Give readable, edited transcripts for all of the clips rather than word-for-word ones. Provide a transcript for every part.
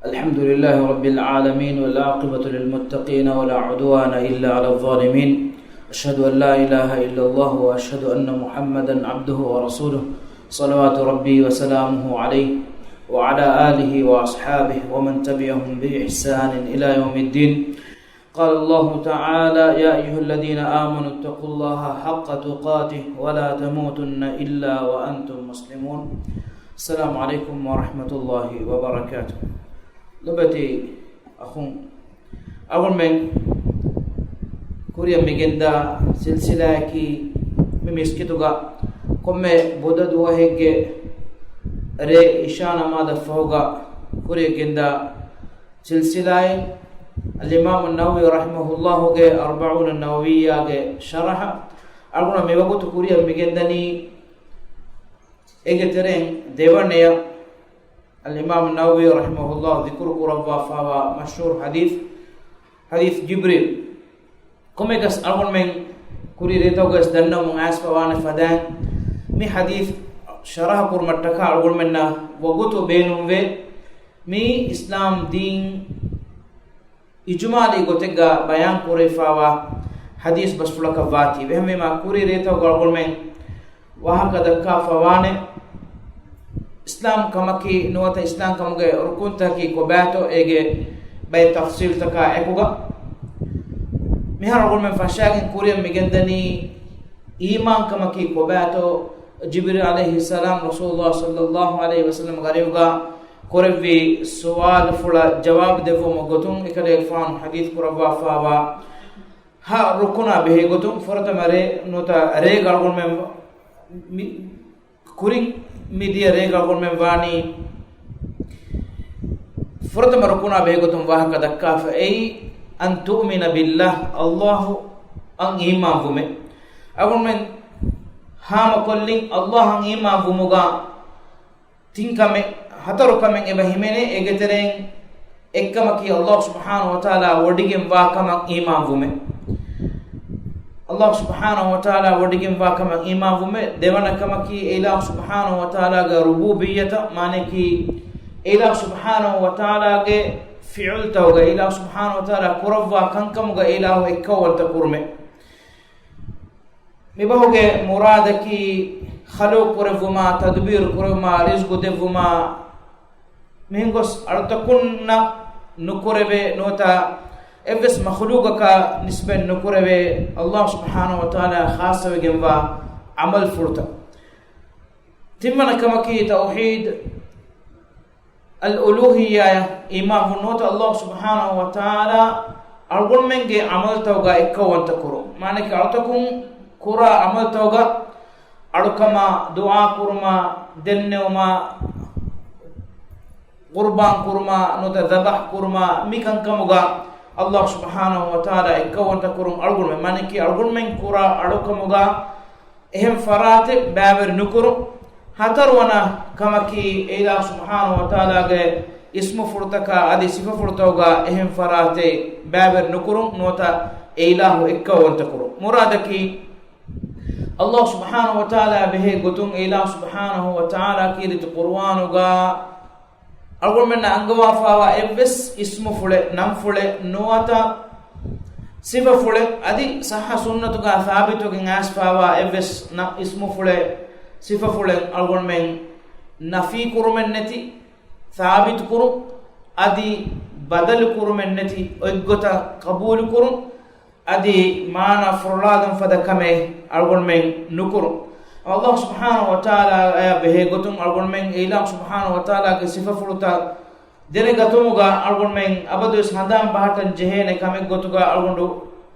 الحمد لله رب العالمين والعاقبة للمتقين ولا عدوان إلا على الظالمين أشهد أن لا إله إلا الله وأشهد أن محمدا عبده ورسوله صلوات ربي وسلامه عليه وعلى آله وأصحابه ومن تبعهم بإحسان إلى يوم الدين. قال الله تعالى: يا أيها الذين آمنوا اتقوا الله حق تقاته ولا تموتن إلا وأنتم مسلمون. السلام عليكم ورحمة الله وبركاته. لبتي أخون أول من كوريا ميجندا سلسلة كي ممسكتوغا كم بودد وهيك ري إشانة ما دفعوغا كوريا جندا سلسلة الإمام النووي رحمه الله جه 40 النووية جه شرح أقولنا ميوقت كوريا ميجندني إجترين ديوانيا الإمام النووي رحمه الله ذكر قربا فهو مشهور حديث جبريل كم يكس أقول من كوري ريتوغس دنا مغاس فوانا فدان مي حديث شرح قرمتك أقول منا وقتو بينهم مي إسلام دين إجمالي قتيجا بيان كوري فوا حديث بس فلك فاتي بهم ما كوري ريتا وقول من وهكذا كافوانه إسلام كماكي نوتا إسلام كمجا ركون تاكي كوباتو إيجي بي تفصيل تكا إكوغا مهر أقول من فشاكين كوري مجندني إيمان كماكي كوباتو جبريل عليه السلام رسول الله صلى الله عليه وسلم غريوغا كوربي سؤال فلا جواب دفو مغتون إكالي فان حديث كوربا فاوا ها ركونا به غتون فرط مري نوتا ري غالغون من كورين ميديا ري غالغون من واني فرط مركونا به غتون واه كذا كاف أي أن تؤمن بالله الله أن إيمان بومه أقول من هام كلين الله أن إيمان بومغا تينكامي hataru kamen eba himene egetereng ekkamaki Allah subhanahu wa ta'ala wodigem wa kamang iman vume Allah subhanahu wa ta'ala wodigem wa kamang iman vume devana kamaki ilah subhanahu wa ta'ala ga rububiyyata mane ki ilah subhanahu wa ta'ala ge fi'l tawga ilah subhanahu wa ta'ala kurawwa kankam ga ilah ekkawalta kurme mibahoge muradaki خلق كرفما تدبير كرفما رزق دفما مهنگوس أرتكوننا نكربه نوتا إبس مخلوقك نسبة نكربه الله سبحانه وتعالى خاصة بجنبا عمل فرطة تمنا كما كي توحيد الألوهية إمام نوتا الله سبحانه وتعالى أرغل منجي عمل توغا إكوان تكرو معنى كي أرتكون كرا عمل توغا أركما دعاء كرما دنوما قربان كرما نوتا ذبح كرما ميكان كموغا الله سبحانه وتعالى إكوان تكرم أرغل من مانكي أرغل من كرا أركموغا إهم فرات بابر نكرو هتروانا كمكي إله سبحانه وتعالى اسم فرتكا أدي صفة فرتوغا إهم فرات بابر نكرو نوتا إله إكوان تكرم مرادكي الله سبحانه وتعالى به قتون إله سبحانه وتعالى كيرت قرآنوغا أقول من أنغوا فاوا إبس اسم فله نم فله نواتا صفة فله أدي صح سنتوغا ثابتوغا ناس فاوا إبس اسم فله صفة فله أقول من نفي كرمن نتي ثابت كرم أدي بدل كرمن نتي أجوتا قبول كرم أدي معنا فرلادم فدكمه أقول من نكرم الله سبحانه وتعالى به قتم أقول من إله سبحانه وتعالى كصفة فرطة دين قتموغا أقول من أبدو سندام بحرتن جهين كمه قتوغا أقول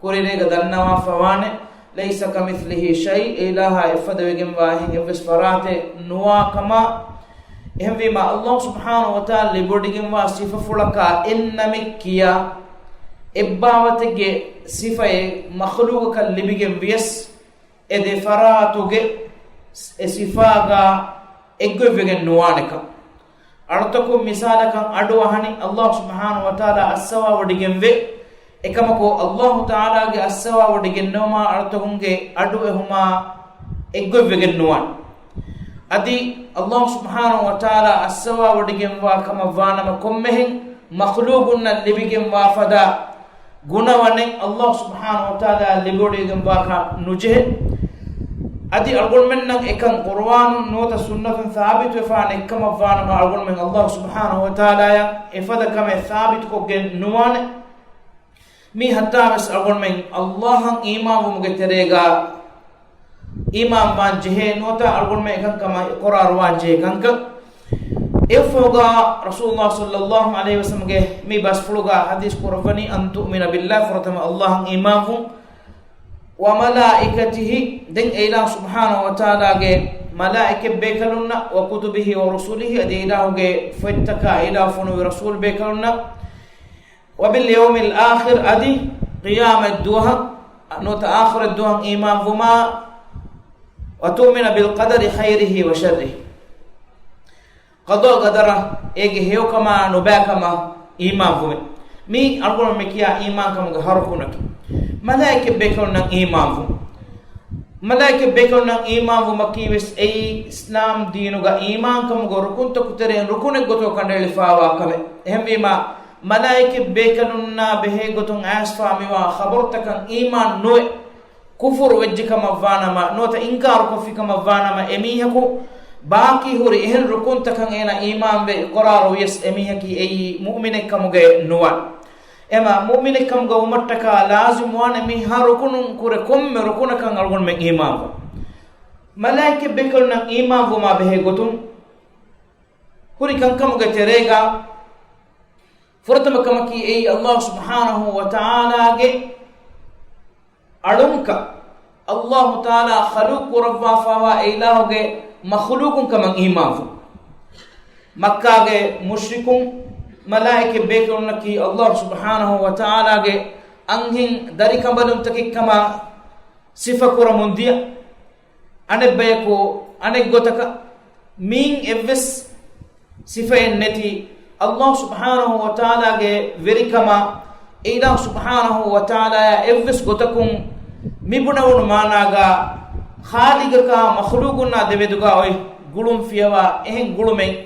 كوريري قدرنا وفوانه ليس كمثله شيء إله إفد وجم واهين إفس فرات نوا كما إهم بما الله سبحانه وتعالى لبودجم وصفة فرقة إنمكيا إباوتك صفة مخلوق كاللبيجم بيس إذا فراتوك صفاغا إجو فيجن نوانك أرتكو مثالك أدوهني الله سبحانه وتعالى السوا وديجم في إكمكو الله تعالى السوا وديجن نوما أرتكونك أدوهما إجو فيجن نوان أدي الله سبحانه وتعالى السوا وديجم وكما فانا مكمهن makhluqunna libigem wafada gunawanen Allah subhanahu wa ta'ala libodigem waka nuje adi algon men nang ekan Qur'an nota sunnatun thabit wa fa nekam afana ma algon men Allah subhanahu wa ta'ala ya efada kame thabit ko gen nuwane mi hatta bas algon men Allah iman wo muge terega iman ban jehe nota algon men ekan kama Qur'an wan je kanka efoga Rasulullah sallallahu alaihi wasallam ge mi bas fuluga hadis Qur'ani an tu'mina billahi faratama Allah iman wo wa malaikatihi den ila subhanahu wa ta'ala ge malaike bekalunna wa kutubihi wa rusulihi ade ila ge fattaka ila funu rasul bekalunna wa bil yawmil akhir adi qiyam ad-duha nota akhir ad-duha iman huma wa tu'mina bil qadari khairihi wa sharrihi qada qadara ege hew kama no bakama iman huma mi algon me kiya iman kam ga harkunak malaike bekon nang iman fu malaike bekon nang iman fu makiwes ei islam dinu ga iman kam go rukun to kutere rukun goto kandeli fawa kame ehmima malaike bekon na behe gotun asfa miwa khabar takan iman no kufur wajji kama vana ma nota inkar ko fi kama vana ma emiha ko baki huriehen rukun takan ena iman be qararu yes emiha ki ei mu'mine kam ge nuwan ema mu'mine kam ga umattaka lazim wana mi harukunun kure komme rukuna kan algon men iman malaike bekol nan iman ma behe gotum huri kan kam ga terega furtama kam ki ei Allah subhanahu wa ta'ala ge adumka Allah ta'ala khaluq rabba fa ilahu ge makhluqun kam iman makka ge mushrikun malaike bekolna ki Allah subhanahu wa ta'ala ge anghin dari kambalum takik kama sifa kura mundia ane bayako ane gotaka min evs sifa enneti Allah subhanahu wa ta'ala ge veri kama ila subhanahu wa ta'ala evs gotakum mibunawun managa khaliga ka makhluquna deveduga oy gulum fiyawa ehen gulumen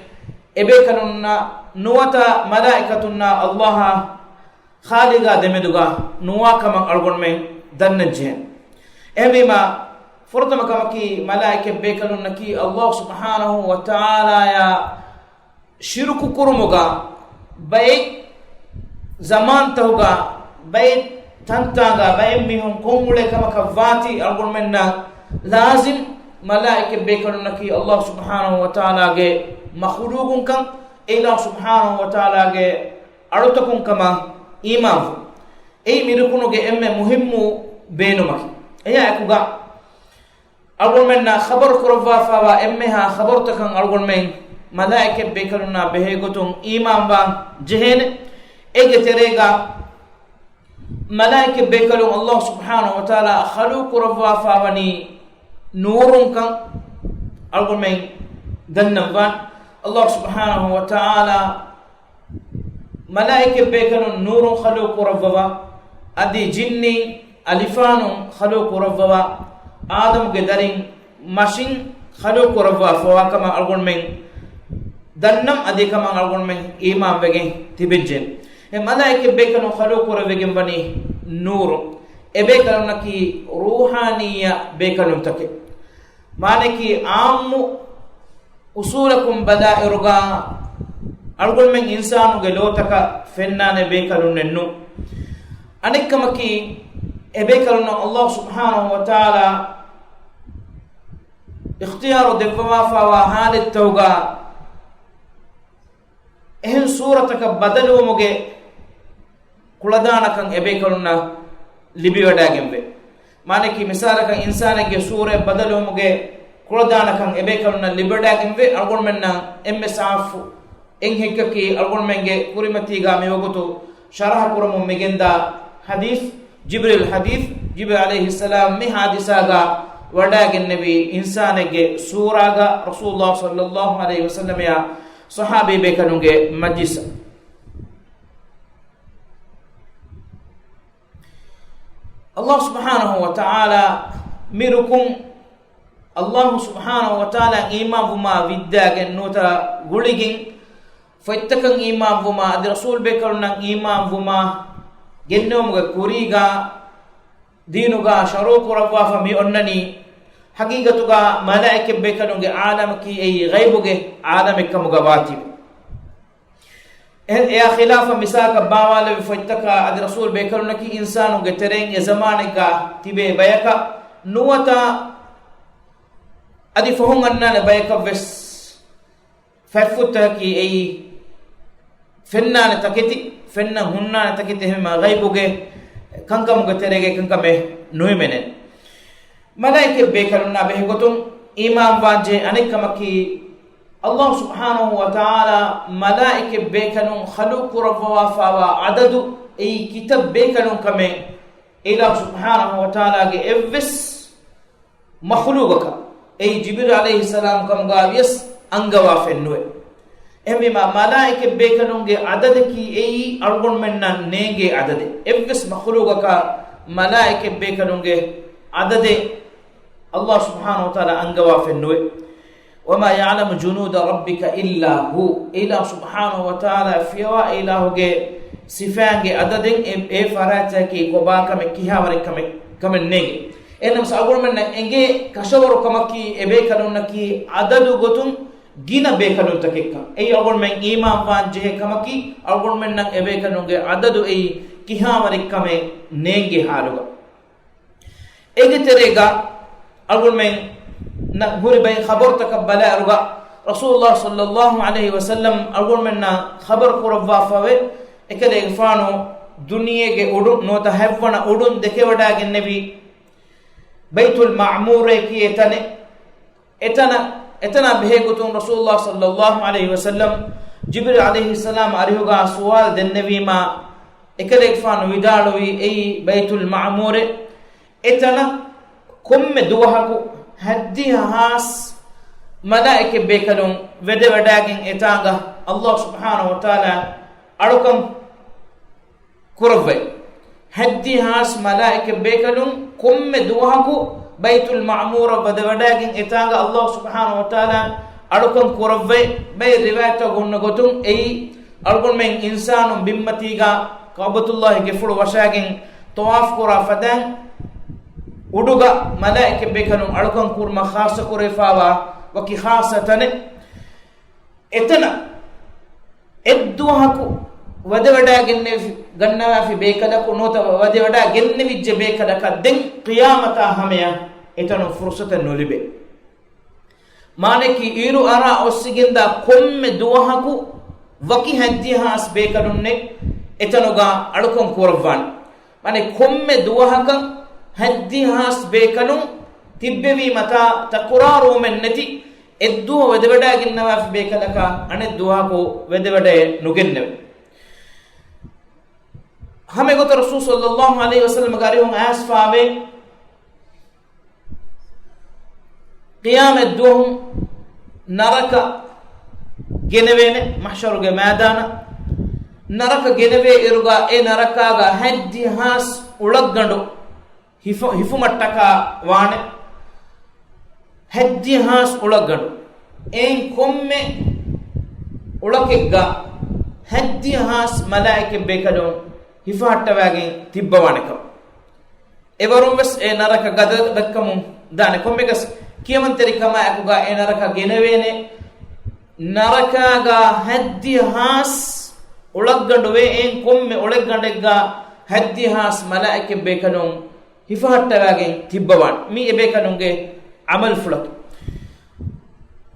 ebe kanunna nuwata malaikatunna Allah khaliga demeduga nuwa kama algon men dannanje emima furtama kama ki malaike bekanunna ki Allah subhanahu wa ta'ala ya shirku kurumuga bay zaman tawga bay tantanga bay mihun kongule kama kavati algon men na lazim malaike bekanunna ki Allah subhanahu wa ta'ala ge makhluqun kan ila subhanahu wa ta'ala ge arutakun kama iman ei mirukunu ge emme muhimmu beenumaki eya akuga algon men na khabar kurwa fa wa emme ha khabar takan algon men malaike bekaluna behe gotun iman ba jehene ege terega malaike bekalun Allah subhanahu wa ta'ala khaluq kurwa fa wani nurun kan algon men dannam ban Allah subhanahu wa ta'ala malaike bekalun nurun khaluq rabba adi jinni alifanu khaluq rabba adam ge darin mashin khaluq rabba fa kama algon men dannam adi kama algon men iman bege tibejje e malaike bekalun khaluq rabbe bani nur e bekalun ki ruhaniya bekalun take maneki ammu usulakum badairuga algon men insanu ge lotaka fennane bekalun nennu anikkamaki e bekalun Allah subhanahu wa ta'ala ikhtiyaru devma fa wa halit tawga ehen surataka badalu muge kuladana kan e bekalunna libi wadagembe maneki misalaka insanage sure badalu muge kuladana kan ebe kaluna liberda gembe algon menna emme saafu en hekkaki algon menge kurimati ga mewogoto sharah kurum megenda hadith jibril alayhi salam mi hadisa ga wada gen nabi insanege sura ga rasulullah sallallahu alaihi wasallam ya sahabi be kanunge majlis Allah subhanahu wa ta'ala mirukum Allah subhanahu wa ta'ala imam vuma viddagen nota guligin foittakan iman vuma adi rasul bekalunnan iman vuma gennomuga kuriga diinuga sharu kurawwa fa mi onnani haqiqatuga malaike bekalunge alam ki ay ghaibuge alam ekkamuga wati ya khilafa misaka bawala foittaka adi rasul bekalunaki insanuge tereng e zamanega tibe bayaka nuwata adi fohunganna bayaka ves farfutta ki ay fennane taketi fenna hunnane taketi hema ghaibuge kankamuge terege kankame nuimenen malaike bekalunna be gotum iman wanje anekamaki Allah subhanahu wa ta'ala malaike bekalun khaluqu rabwa fa adadu ay kitab bekalun kame ila subhanahu wa ta'ala ge evs makhluqaka ay jibril alayhi salam kam gawies angawa fennuwe emima malaike bekalunge adade ki ei algon menna nege adade evs makhluqaka malaike bekalunge adade Allah subhanahu wa ta'ala angawa fennuwe wama ya'lamu junuda rabbika illa hu ila subhanahu wa ta'ala fiwa ilahuge sifange adaden e farata ki ko ba kame kihaware kame nege enam sa algon menna enge kashawaro kamaki e bekalunna ki adadu gotum gina bekalun takekka ei algon men iman wanje kamaki algon men nan ebe kanunge adadu ei kihamari kame nenge haluga ege terega algon men na huri bay khabar takabbala aruga rasulullah sallallahu alaihi wasallam algon men na khabar qurwa fawe ekade fano duniyege udun nota hevwana udun deke wada gennebi baitul ma'mur ki etana behegutun rasulullah sallallahu alaihi wasallam jibril alaihi salam arihuga sual dennevi ma ekale fan widalowi ei baitul ma'mur etana komme duwahaku haddi has malaike bekalun wede wadagin etanga Allah subhanahu wa ta'ala alukam kurve haddi has malaike bekalun komme duwahaku baitul ma'mur badawadaagin etanga Allah subhanahu wa ta'ala alukan kuravve bay riwayata gunna gotum ei algon men insanum bimmatiga kabatullah gefulu washagin tawaf kura fadan uduga malaike bekanum alukan kurma khasa kurefawa waki khasatan etana edduhaku wadawadaagin gannawa fi bekala ko nota wadawadaagin vijje bekala ka den qiyamata hamya etanu fursata nolibe maneki iru ara ossiginda komme duwahaku waki haddi has bekalunne etanuga alukon kurvan mane komme duwahakan haddi has bekalun tibbevi mata taqraru mennati eddu wadawadaagin nawa fi bekala ka ane duwako wadawade nugenne hame goto rasul sallallahu alaihi wasallam gari hon asfabe qiyamah duhum naraka genevene mahsharuge madana naraka geneve iruga e naraka ga haddi has ulaggandu hifu mattaka wane haddi has ulaggandu en komme ulakegga haddi has malaike bekadon hifahattawage tibbawaneka evarum wes e naraka gada dakkamu dane kommegas kiyamanteri kama akuga e naraka genevene naraka ga haddi has ulagganduwe en komme uleggandegga haddi has malaike bekadon hifahattawage tibbawan mi e bekanunge amal fulak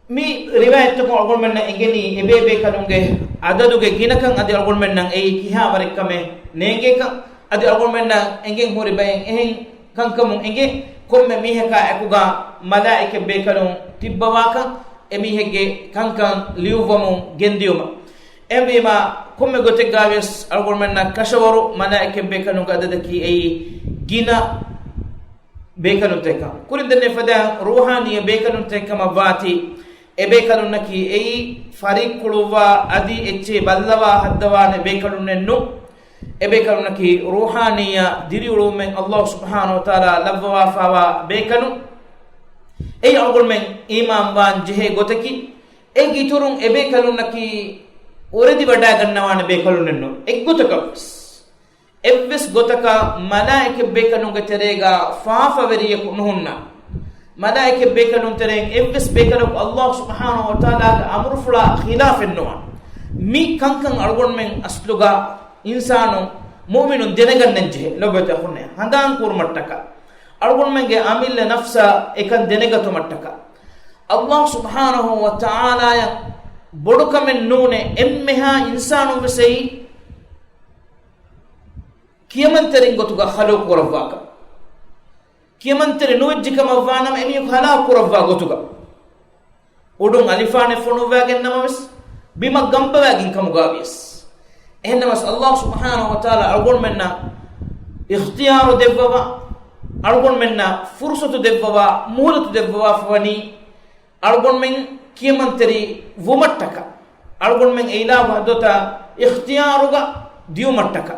mi riwayat ko algon men engeni ebe bekanunge adaduge ginakan adi algon men nan ei kiha warekame nenge kan adi algon men nan engen hori bayen ehen kankamun enge komme miheka akuga malaike bekanun tibbawaka emihege kankan liuvamu gendiuma embima komme gote gaves algon men nan kashawaru malaike bekanun adadaki ei gina bekanun teka kurindene fada ruhani bekanun teka mavati ebe kalunaki ei farik kuluwa adi ecce ballawa haddawane be kalunennu ebe kalunaki ruhaniya diri ulumen Allah subhanahu wa ta'ala labwa fawa be kalun ei algol men imam wan jehe gotaki e giturun ebe kalunaki oredi wada gannawana bekalunenno eggotaka evves gotaka malaike bekanunga terega faafa veriye kunuhunna malaike bekanun tereng evves bekanuk Allah subhanahu wa ta'ala amru fula khilaf ennoa mi kankan algon men asluga insanu mu'minun denegannenje lobete hunne handan kurmattaka algon menge amille nafsa ekan denegatu mattaka Allah subhanahu wa ta'ala ya bodukamen nune emmeha insanu vesei kiyamantarin gotuga khalaq kurawaka kiyamantari nuwejjikam avvanam emi khalaq kurawwa gotuga udun alifane fonu wagen namamis bima gamba wagin kamugavis ehnamas Allah subhanahu wa ta'ala algon menna ikhtiyaru devwa algon menna fursatu devwa muhlatu devwa fani algon men kiyamantari wumattaka algon men ilahu adota ikhtiyaruga diumattaka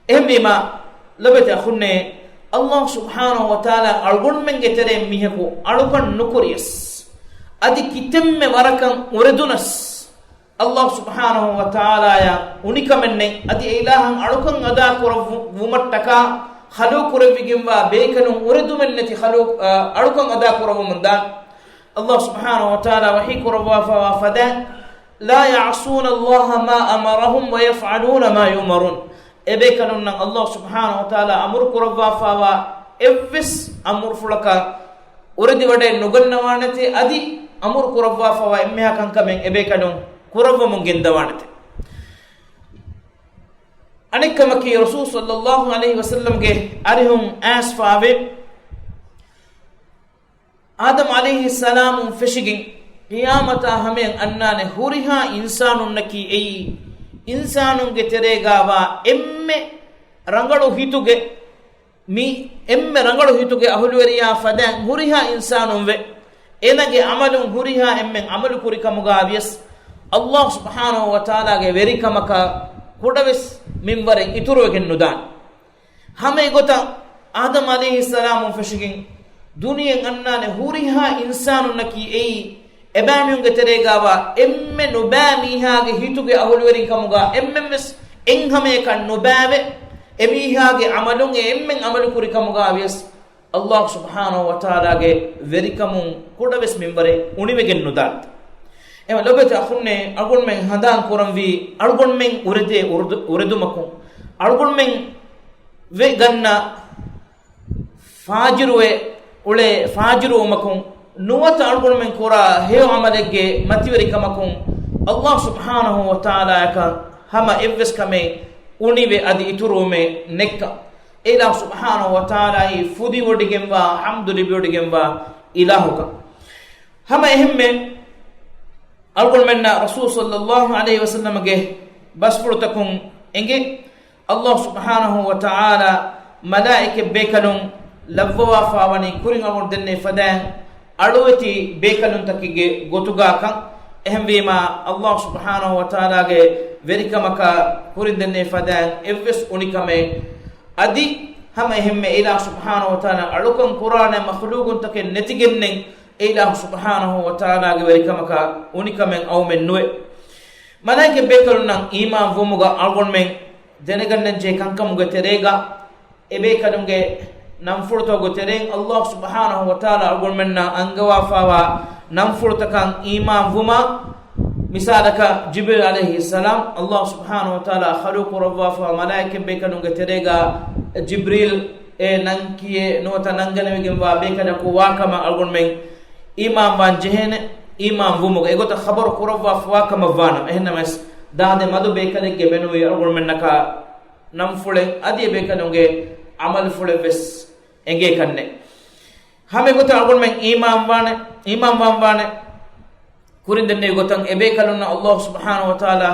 ehmima labete akhunne Allah subhanahu wa ta'ala algon men getere miheku alukan nukuriyas adi kitemme warakan uredunas Allah subhanahu wa ta'ala ya unikamenne adi ilahan alukan ada kurawumattaka khalu kurawigimwa bekanu uredumenneti khalu alukan ada kurawumanda Allah subhanahu wa ta'ala wahi kurawwa fa fada la ya'suna Allah ma amarahum wa yaf'aluna ma yumarun ebe kanun Allah subhanahu wa ta'ala amur kurawwa fawa evvis amur fulaka uredi wade nugannawanate adi amur kurawwa fawa emmeha kankamen ebe kanun kurawwa mungendawanate anikkamaki rasul sallallahu alaihi wasallam ge arihum asfawe adam alaihi salam fishigin qiyamata hamen annane huriha insanun naki ei insanunge teregawa emme rangalu hituge ahulweriya fadan huriha insanunve enage amalun huriha emmen amalu kurikamuga avies Allah subhanahu wa ta'ala ge verikamaka kudaves minware iturugen nudan hame gota adam alayhi salam fashigin duniyen annane huriha insanun naki ei ebamiyunge teregawa emme nubami hage hituge ahulwerin kamuga emmes enghame kan nubave emi hage amalun emmen amalu kuri kamuga avies Allah subhanahu wa ta'ala ge verikamun kudaves minbare uniwegen nudat ema lobete akhunne algon men handan kuramvi algon men uredumakun algon men ve ganna fajiruwe ule fajiru makun nuwata algon men kura heo amalege mativeri kamakun Allah subhanahu wa ta'ala ka hama evves kame unive adi iturume nekka ila subhanahu wa ta'ala hi fudi wodigemwa hamdulillah wodigemwa ilahuka hama ehme algon menna rasul sallallahu alaihi wasallam ge basfurutakum enge Allah subhanahu wa ta'ala malaike bekalun labwa fawani kuringa denne fadan aluwati bekalun takige gotuga kan ehmvima Allah subhanahu wa ta'ala ge verikamaka kurin denne fadan evves unikame adi hama ehme ila subhanahu wa ta'ala alukan qur'ana makhluqun take netigennen ila subhanahu wa ta'ala ge verikamaka unikamen awmen nuwe malaike bekalun nan iman vumuga algon men denegannen je kankamuga terega ebe kadunge nam furto go tereng Allah subhanahu wa ta'ala algon menna angawa fawa nam furta kan iman vuma misalaka jibril alayhi salam Allah subhanahu wa ta'ala khaluq rabba fa malaike be kanunga terega jibril e nankiye nota nangane wegen wa be kada ko wakama algon men iman van jehene iman vumo egota khabar ko rabba fa wakama vana ehna mas dade madu be kale ge benu algon menna ka nam fule adi be kanunge amal fule ves enge kanne hame gota algon men imam wane kurindenne gotan ebe kalunna Allah subhanahu wa ta'ala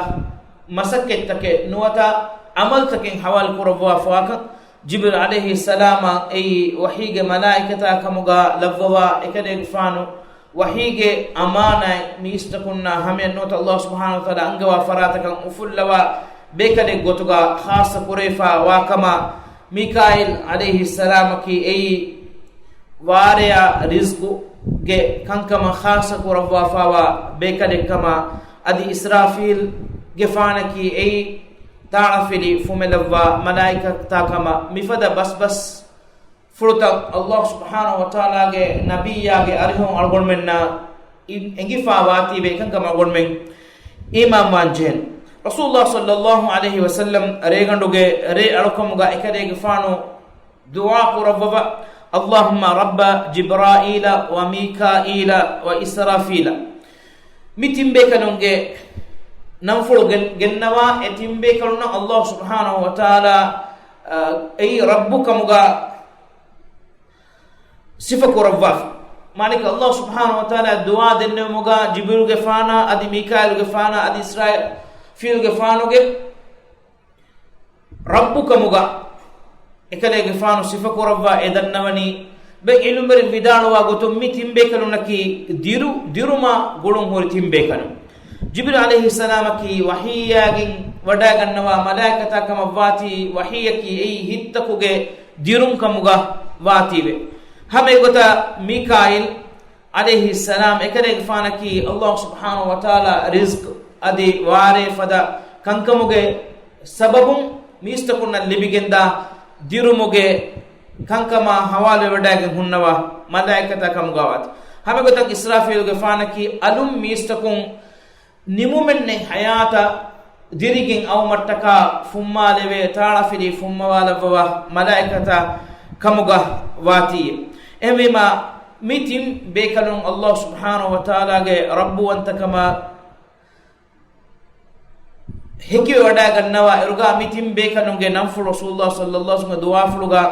masakket take nuwata amal take hawal kurwa fawaka jibril alayhi salama ay wahige malaikata kamuga lavwa ekade fanu wahige amana miistakunna hame nota Allah subhanahu wa ta'ala angawa faratakan ufullawa bekade gotuga khasa kurefa wa kama Mikail alayhi salam ki ei wariya rizqu ge kankama khasa kurawwa fawa bekade kama adi Israfil gefanaki ei ta'afili fumelwa malaika takama mifada bas furuta Allah subhanahu wa ta'ala ge nabiyya ge arihon algonmenna engifa wati be kankama algonmen imam wanjen Rasulullah sallallahu alaihi wasallam reganduge re alkomuga ekade gefano dua qurabba Allahumma rabba jibraila wa mikaila wa israfila mitimbe kanonge namfulu gennawa etimbe kaluna Allah subhanahu wa ta'ala ay rabbuka muga sifa qurabba malik Allah subhanahu wa ta'ala dua denne muga jibril gefana adi mikail gefana adi israil fil gefano ge rabbuka muga ekale gefano sifa qurabba edannawani be ilumber vidanwa gotum mitimbe kalunaki diruma gulum hori timbe kanu Jibril alayhi salam ki wahiyagin wada gannawa malaikata kama wati wahiyaki ei hittakuge dirum kamuga watibe hame gota Mikail alayhi salam ekare gfanaki Allah subhanahu wa ta'ala rizq adi ware fada kankamuge sababum mistakunna libigenda dirumuge kankama hawale wadagen hunnawa malaikata kamuga wat hame gota Israfil gfanaki alum mistakun nimumenne hayata dirigin aw mattaka fummalewe ta'afili fummawalawa malaikata kamuga wati emima mitim bekalun Allah subhanahu wa ta'ala ge rabbu anta kama heki wada gannawa eruga mitim bekalun ge namfu Rasulullah sallallahu alaihi wasallam dua fuluga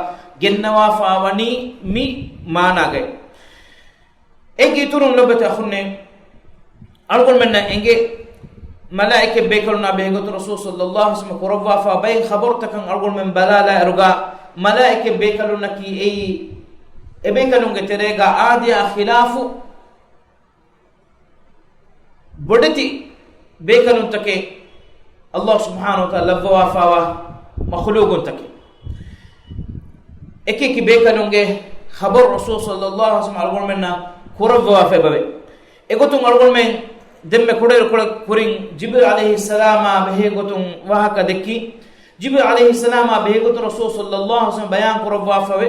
gennawa fawani mi manage egi turun lobete akhunne algon menna enge malaike bekaluna begoto Rasul sallallahu alaihi wasallam qurwa fa bay khabarta kan algon men balala eruga malaike bekaluna ki ei ebekalunge terega adia khilafu bodati bekalun take Allah subhanahu wa ta'ala labwa fawa makhluqun take ekeki bekalunge khabar Rasul sallallahu alaihi wasallam algon menna qurwa fa babe egotum algon men demme kuder kuring Jibril alayhi salama behe gotum wahaka dekki Jibril alayhi salama behe gotum Rasul sallallahu alaihi wasallam bayan qurwa fawe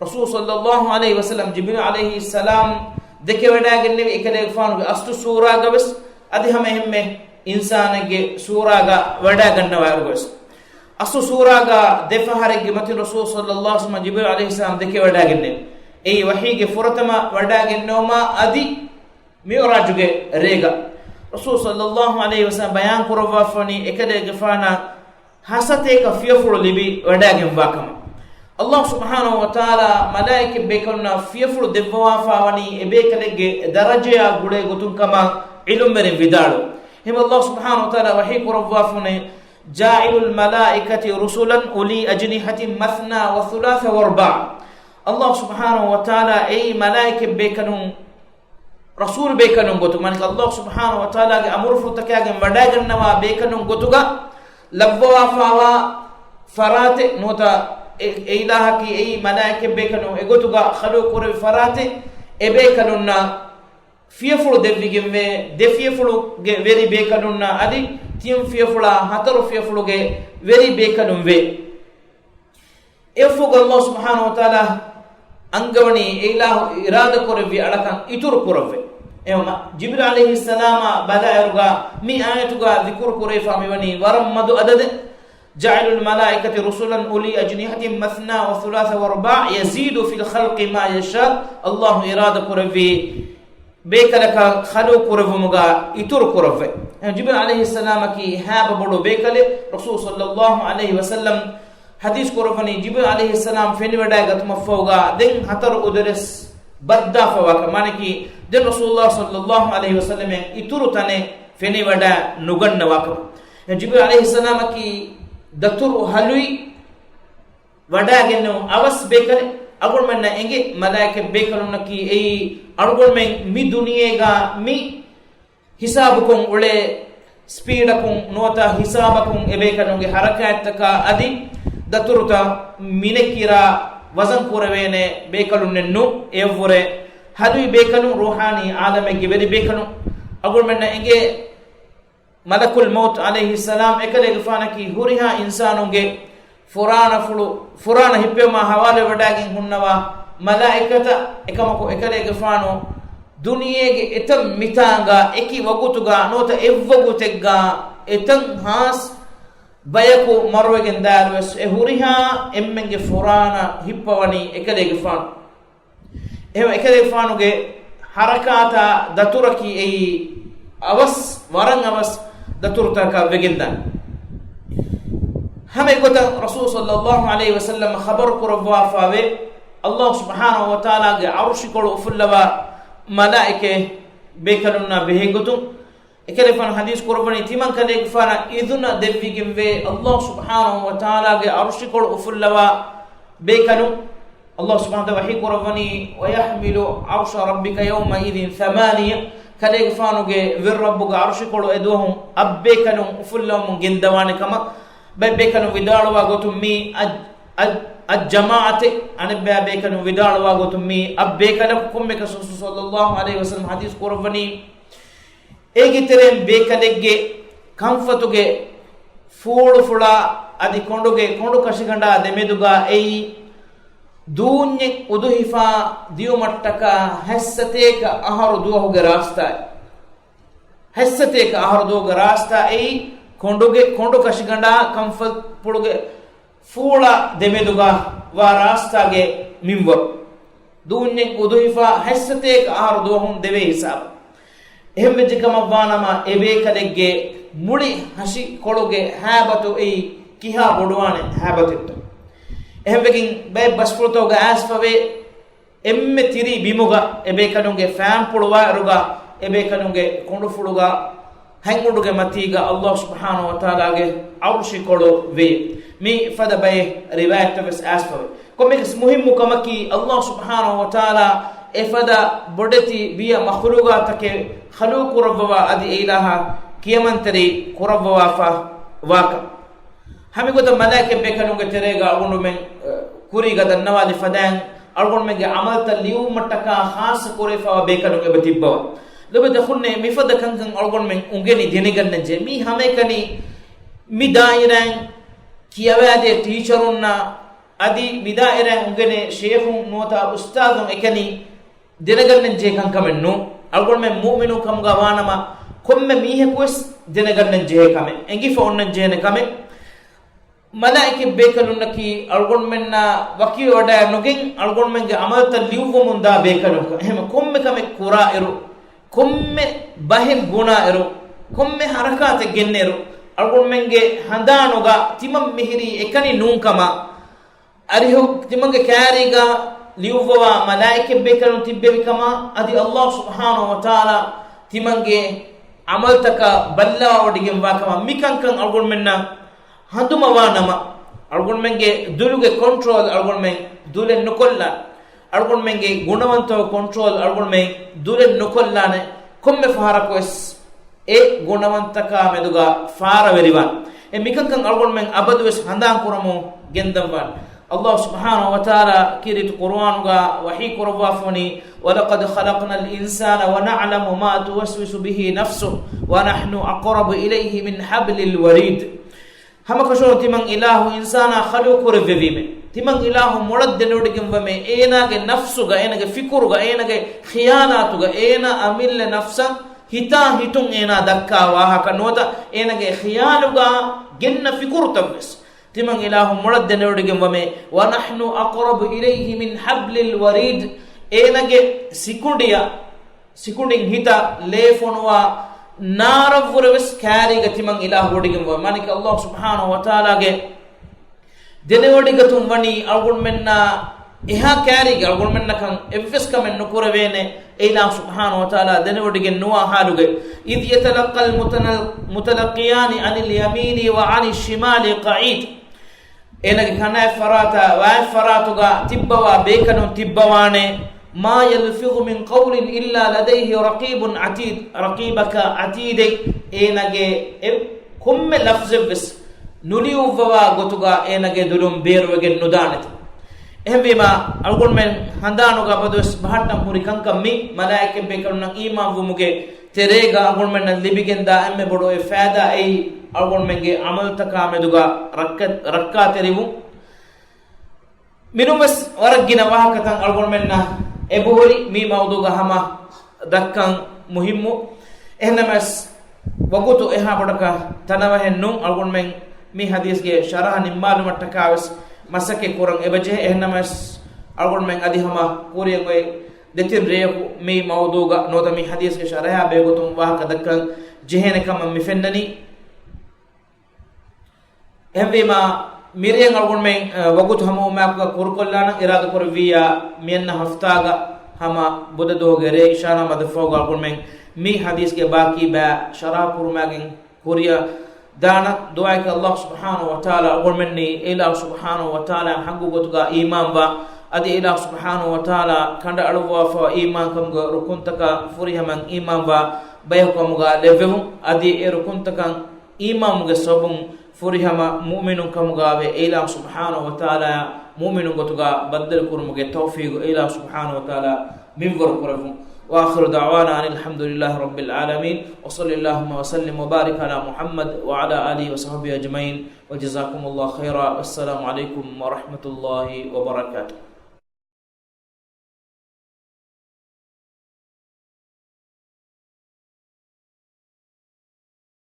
Rasul sallallahu alaihi wasallam Jibril alayhi salam deke wada genne ekade fanu astu sura gabes adi hemme insanage sura ga wada ganna wargos astu sura ga defahare ge mati Rasul sallallahu alaihi wasallam Jibril alayhi salam deke wada genne ei wahi ge furatama wada gennoma adi mi'rajuge rega Rasul sallallahu alaihi wasallam bayan kurwa fani ekade gefana hasate ka fiyafuro libi wada gen bakama Allah subhanahu wa ta'ala malaike bekalna fiyafuro devwa fawani ebekale ge daraja gude gotun kama ilumere vidalo him Allah subhanahu wa ta'ala wahi kurwa fani ja'ilul malaikati rusulan uli ajnihatin mathna wa thulatha wa arba' Allah subhanahu wa ta'ala ay malaike bekalun Rasul bekanun gotu manik Allah subhanahu wa ta'ala ge amur futakage madagannawa bekanun gotuga labwa fawa farate nota ilaha ki ei malaike bekanu egotuga khalu kore farate e bekanunna fiyefulu devigemme de fiyefulu ge veri bekanunna adi tim fiyefula hataru fiyefulu ge veri bekanun ve efugo Allah subhanahu wa ta'ala angawani ilahu irada kore vi alakan itur kurave ema Jibril alayhi salama balairuga mi ayatuga dhikr kore fami wani waram madu adad ja'alul malaikati rusulan uli ajnihatin mathna wa thulatha wa arba' yazidu fil khalqi ma yasha Allah irada kore vi bekalaka khalu kore muga itur kurave Jibril alayhi salama ki haba bodo bekale Rasul sallallahu alaihi wasallam hadis korofani Jibril alayhi salam feni wada gatma fawga den hatar udres badda fawaka manaki den Rasulullah sallallahu alaihi wasallam ituru tane feni wada nuganna waka Jibril alayhi salam ki datur halui wada genno awas bekale agol manna enge malaike bekaluna ki ei agol men mi duniyega mi hisabukum ule speedakum nota hisabakum ebekanunge harakat adi daturuta minekira wazan kurawene bekalunennu evore hadu bekalu ruhani alame giberi bekalu agul menna enge malakul maut alayhi salam ekale gfanaki huriha insanunge furana hippema hawale wadagin hunnawa malaikata ekamako ekale gfano duniyege etam mitanga eki wagutuga nota evwagutegga etan has bayaku marwegen dalwes e huriha emmenge furana hippawani ekale gfano ewa ekale gfanuge harakata daturaki ei awas warang awas daturta ka vegendan hame gota rasul sallallahu alaihi wasallam khabar kurwa fawe allah subhanahu wa ta'ala ge arshi ko fullawa malaike bekalunna behegotum ekele fan hadis kurwani timan kale fana iduna devigimve allah subhanahu wa ta'ala ge arshi ko fullawa bekalu الله سبحانه وتعالى وحي قرباني ويحمل عرش ربك يومئذ ثمانية كده فانو جه ور ربك عرش كله ادوهم أبيكنهم فلهم جندوان كما بيكنهم وداروا قطم مي الجماعة أنا بيكنهم وداروا قطم مي أبيكنهم كم كسوس صلى الله عليه وسلم حديث قرباني إيجي ترين بيكنجة كم فتوجه فولا أدي كوندو كشيكاندا دميدوغا أي دوني ودوهفا ديو متكا حستيك أهار دوه غراستا حستيك أهار دوه غراستا أي كوندو كشيغاندا كمفت پڑوگه فولا دميدوغا وراستا گه ميمور دوني ودوهفا حستيك أهار دوهم دوه حساب එහෙම වෙච්ච කම වානම එවේ කලෙක්ගේ මුඩි හසි කොළොගේ හැබතු ඒ කිහා බොඩුවානේ හැබතෙට එහෙමකින් බයි බස්පුරතෝග ආස්පවේ එම්මෙ තිරි බිමුග එබේ කනුගේ ෆෑන් පුළුවා රුගා එබේ කනුගේ කොඬු ෆුළුගා හැංගුඩුගේ මතීග අල්ලාහ් සුබ්හානහු වතාලාගේ අර්ෂි කොළො වේ මේ ෆද බයි රිවායත් වෙස් ආස්පවේ කොමෙකස් මුහිම්මු කමකි අල්ලාහ් සුබ්හානහු වතාලා එෆද බොඩති බිය මඛලුගාතකේ خلوق ربوا ادي الها كيمنتري قربوا فا واقع هم يقول الملائكه بكنوغ تريغا اغونو من كوريغا دنوال فدان اغون من عمل تليو متكا خاص كوريفا بكنوغ بتيبوا لو بدخلنا مفد كان اغون من انغني دينيغن نجي مي همي كني مي دايران كيوادي تيچرونا ادي ميدايران انغني شيخ نوتا استاذ اكني دينيغن نجي كان كمنو algon men mu'minu kam gawanama komme mihe quest denegannan jehe kame engi fonnan jehne kame malaike bekalunaki algon menna waki oda nugin algon menge amalta liwumunda bekalunka ehme komme kame qura eru komme bahim guna eru komme harakate genneru algon menge handanuga timam mihiri ekani nunkama arihu timange kariga liuwa malaike bekalun tibbevi kama adi allah subhanahu wa taala timange amaltaka balla odigem wa kama mikankan algon menna handuma wanama algon menge duluge control algon men dule nukolla algon menge gunawanto control algon men dule nukollane komme fahara koes e gunawantaka meduga fara veriwan e mikankan algon men abadwes handan kuramu gendamwan الله سبحانه وتعالى كيرت قرآن وحي قربافني ولقد خلقنا الإنسان ونعلم ما توسوس به نفسه ونحن أقرب إليه من حبل الوريد هم كشون تمن إله إنسان خلق رفيم تمن إله مرد نودكم ومن إيناك نفسه إيناك فكره إيناك خياناته إينا أمل نفسه هتا هتون إينا دكا وها كنوتا إيناك خيانه جن فكره تبس تمن إله مرد نودكم ومن ونحن أقرب إليه من حبل الوريد إيناك سكوندين هتا ليفونوا نار فرس كاري تمن إله ودكم ومن مانك الله سبحانه وتعالى دنودكتم وني أقول منا إها كاري أقول منا كان إفس كمن نكوربينه إله سبحانه وتعالى دنودكن نوا حالوج إذ يتلقى المتلقيان عن اليمين وعن الشمال قعيد إنك كان فراتا وفراتوغا تبوا بيكنون تبوانه ما يلفظ من قول إلا لديه رقيب عتيد رقيبك عتيد إنك كم لفظ بس نليو فوا غتوغا إنك دلوم بير وجن ندانت එහෙම වීම අල්ගොන් මෙන් හඳානුගා පදවස් බහට්ටම් පුරි කංකම්මි මලායිකෙ බේකරුණ ඊමාන් වමුගේ terega algon men libigen da emme bodo e faada ay algon menge amal takameduga rakka terivu minumas waragina wahakatan algon menna ebori mi mawduga hama dakkan muhimmu ehnamas wagutu eha bodaka tanawa hennu algon men mi hadis ge sharah ni malumat takawas masake kurang ebaje ehnamas algon men adi hama kuriya goy detir reku mi mawduga noda mi hadis ge sharah be gotum wahaka dakkan jehene kam mi fennani emvima miriyan algon men wagut hama umaka kurkollana irada korviya mienna haftaga hama budado gere ishana madfoga algon men mi hadis ke baki ba sharah kurmagen kuriya dana doa ke Allah subhanahu wa ta'ala algon men ni ila subhanahu wa ta'ala hangu gotuga iman ba adi ila subhanahu wa ta'ala kanda alwa fa iman kam go rukuntaka furiya man iman ba bayo kam ga levemu adi rukuntaka iman ge sobun furihama mu'minun kamugabe ila subhanahu wa ta'ala mu'minun gotuga badal kurmuge tawfiq ila subhanahu wa ta'ala min gor kurafu wa akhiru da'wana alhamdulillahi rabbil alamin wa sallallahu wa sallim wa barik ala muhammad wa ala alihi wa sahbihi ajma'in wa jazakumullahu khaira wassalamu alaikum wa rahmatullahi wa barakatuh.